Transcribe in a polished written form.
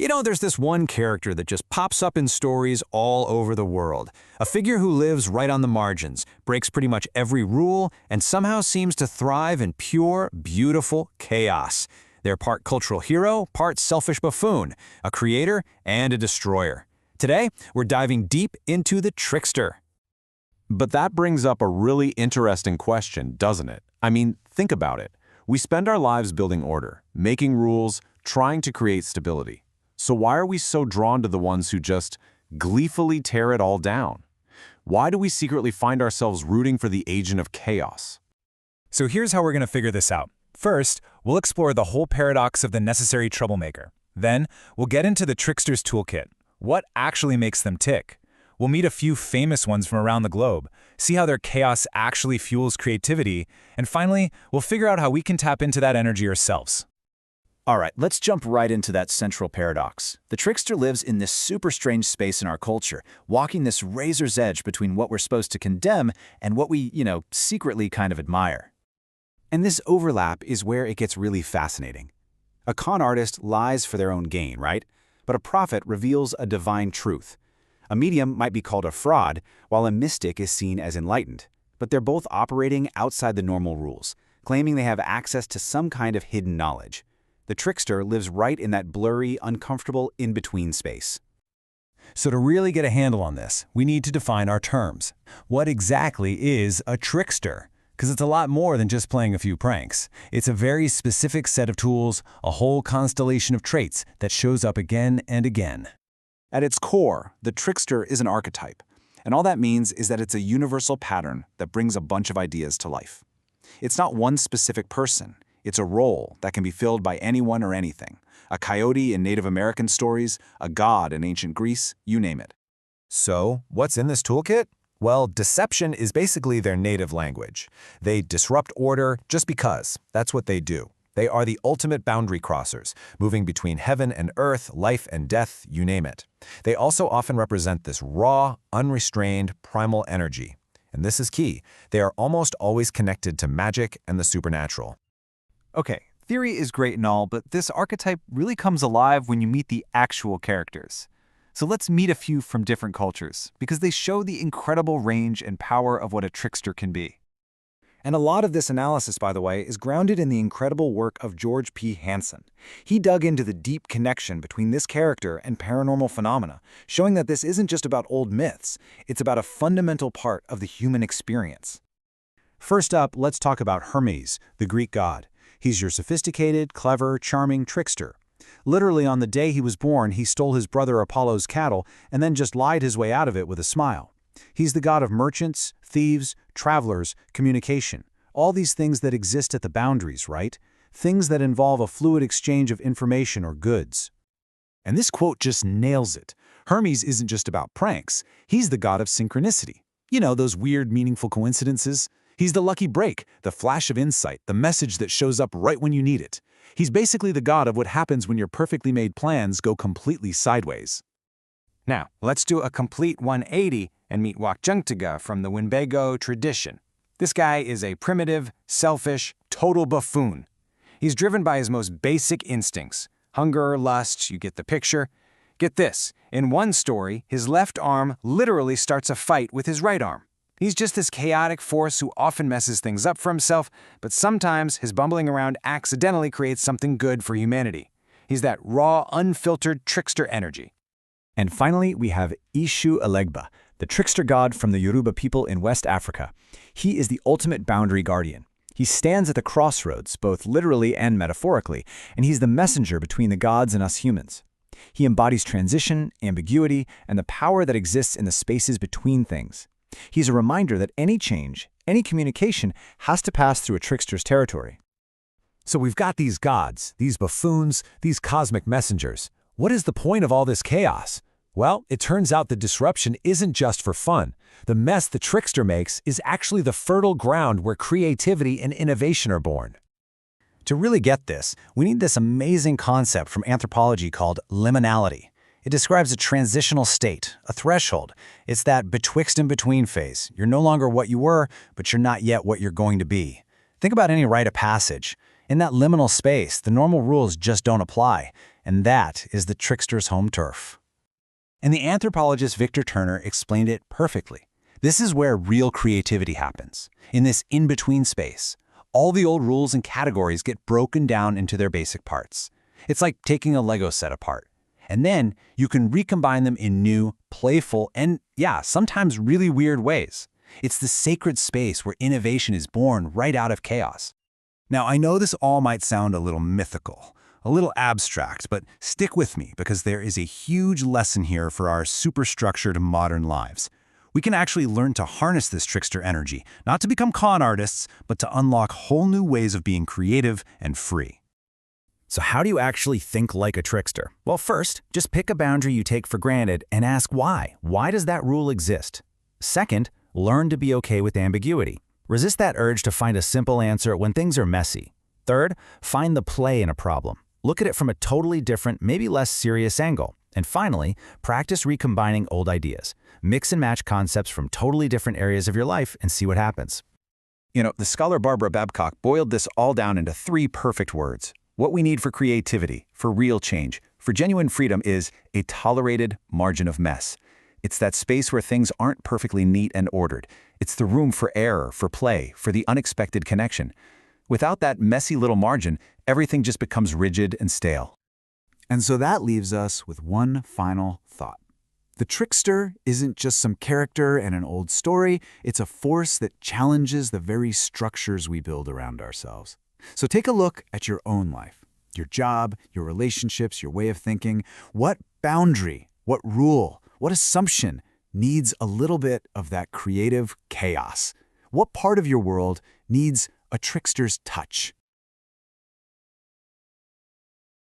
There's this one character that just pops up in stories all over the world. A figure who lives right on the margins, breaks pretty much every rule, and somehow seems to thrive in pure, beautiful chaos. They're part cultural hero, part selfish buffoon, a creator and a destroyer. Today, we're diving deep into the Trickster. But that brings up a really interesting question, doesn't it? I mean, think about it. We spend our lives building order, making rules, trying to create stability. So why are we so drawn to the ones who just gleefully tear it all down? Why do we secretly find ourselves rooting for the agent of chaos? So here's how we're going to figure this out. First, we'll explore the whole paradox of the necessary troublemaker. Then, we'll get into the Trickster's toolkit. What actually makes them tick? We'll meet a few famous ones from around the globe, see how their chaos actually fuels creativity, and finally, we'll figure out how we can tap into that energy ourselves. All right, let's jump right into that central paradox. The Trickster lives in this super strange space in our culture, walking this razor's edge between what we're supposed to condemn and what we, secretly kind of admire. And this overlap is where it gets really fascinating. A con artist lies for their own gain, right? But a prophet reveals a divine truth. A medium might be called a fraud, while a mystic is seen as enlightened. But they're both operating outside the normal rules, claiming they have access to some kind of hidden knowledge. The Trickster lives right in that blurry, uncomfortable in-between space. So to really get a handle on this, we need to define our terms. What exactly is a trickster? Because it's a lot more than just playing a few pranks. It's a very specific set of tools, a whole constellation of traits that shows up again and again. At its core, the Trickster is an archetype, and all that means is that it's a universal pattern that brings a bunch of ideas to life. It's not one specific person. It's a role that can be filled by anyone or anything. A coyote in Native American stories, a god in ancient Greece, you name it. So, what's in this toolkit? Well, deception is basically their native language. They disrupt order just because. That's what they do. They are the ultimate boundary crossers, moving between heaven and earth, life and death, you name it. They also often represent this raw, unrestrained, primal energy. And this is key. They are almost always connected to magic and the supernatural. Okay, theory is great and all, but this archetype really comes alive when you meet the actual characters. So let's meet a few from different cultures, because they show the incredible range and power of what a trickster can be. And a lot of this analysis, by the way, is grounded in the incredible work of George P. Hansen. He dug into the deep connection between this character and paranormal phenomena, showing that this isn't just about old myths, it's about a fundamental part of the human experience. First up, let's talk about Hermes, the Greek god. He's your sophisticated, clever, charming trickster. Literally on the day he was born, he stole his brother Apollo's cattle and then just lied his way out of it with a smile. He's the god of merchants, thieves, travelers, communication. All these things that exist at the boundaries, right? Things that involve a fluid exchange of information or goods. And this quote just nails it. Hermes isn't just about pranks. He's the god of synchronicity. Those weird, meaningful coincidences. He's the lucky break, the flash of insight, the message that shows up right when you need it. He's basically the god of what happens when your perfectly made plans go completely sideways. Now, let's do a complete 180 and meet Wakjungtiga from the Winnebago tradition. This guy is a primitive, selfish, total buffoon. He's driven by his most basic instincts. Hunger, lust, you get the picture. Get this, in one story, his left arm literally starts a fight with his right arm. He's just this chaotic force who often messes things up for himself, but sometimes his bumbling around accidentally creates something good for humanity. He's that raw, unfiltered trickster energy. And finally, we have Eshu, the trickster god from the Yoruba people in West Africa. He is the ultimate boundary guardian. He stands at the crossroads, both literally and metaphorically, and he's the messenger between the gods and us humans. He embodies transition, ambiguity, and the power that exists in the spaces between things. He's a reminder that any change, any communication, has to pass through a trickster's territory. So we've got these gods, these buffoons, these cosmic messengers. What is the point of all this chaos? Well, it turns out the disruption isn't just for fun. The mess the trickster makes is actually the fertile ground where creativity and innovation are born. To really get this, we need this amazing concept from anthropology called liminality. It describes a transitional state, a threshold. It's that betwixt and between phase. You're no longer what you were, but you're not yet what you're going to be. Think about any rite of passage. In that liminal space, the normal rules just don't apply, And that is the trickster's home turf. And the anthropologist Victor Turner explained it perfectly. This is where real creativity happens, in this in-between space. All the old rules and categories get broken down into their basic parts. It's like taking a Lego set apart. And then you can recombine them in new, playful, and yeah, sometimes really weird ways. It's the sacred space where innovation is born right out of chaos. Now, I know this all might sound a little mythical, a little abstract, but stick with me because there is a huge lesson here for our superstructured modern lives. We can actually learn to harness this trickster energy, not to become con artists, but to unlock whole new ways of being creative and free. So how do you actually think like a trickster? Well, first, just pick a boundary you take for granted and ask why. Why does that rule exist? Second, learn to be okay with ambiguity. Resist that urge to find a simple answer when things are messy. Third, find the play in a problem. Look at it from a totally different, maybe less serious angle. And finally, practice recombining old ideas. Mix and match concepts from totally different areas of your life and see what happens. You know, the scholar Barbara Babcock boiled this all down into 3 perfect words. What we need for creativity, for real change, for genuine freedom is a tolerated margin of mess. It's that space where things aren't perfectly neat and ordered. It's the room for error, for play, for the unexpected connection. Without that messy little margin, everything just becomes rigid and stale. And so that leaves us with one final thought. The trickster isn't just some character in an old story, it's a force that challenges the very structures we build around ourselves. So take a look at your own life, your job, your relationships, your way of thinking. What boundary, what rule, what assumption needs a little bit of that creative chaos? What part of your world needs a trickster's touch?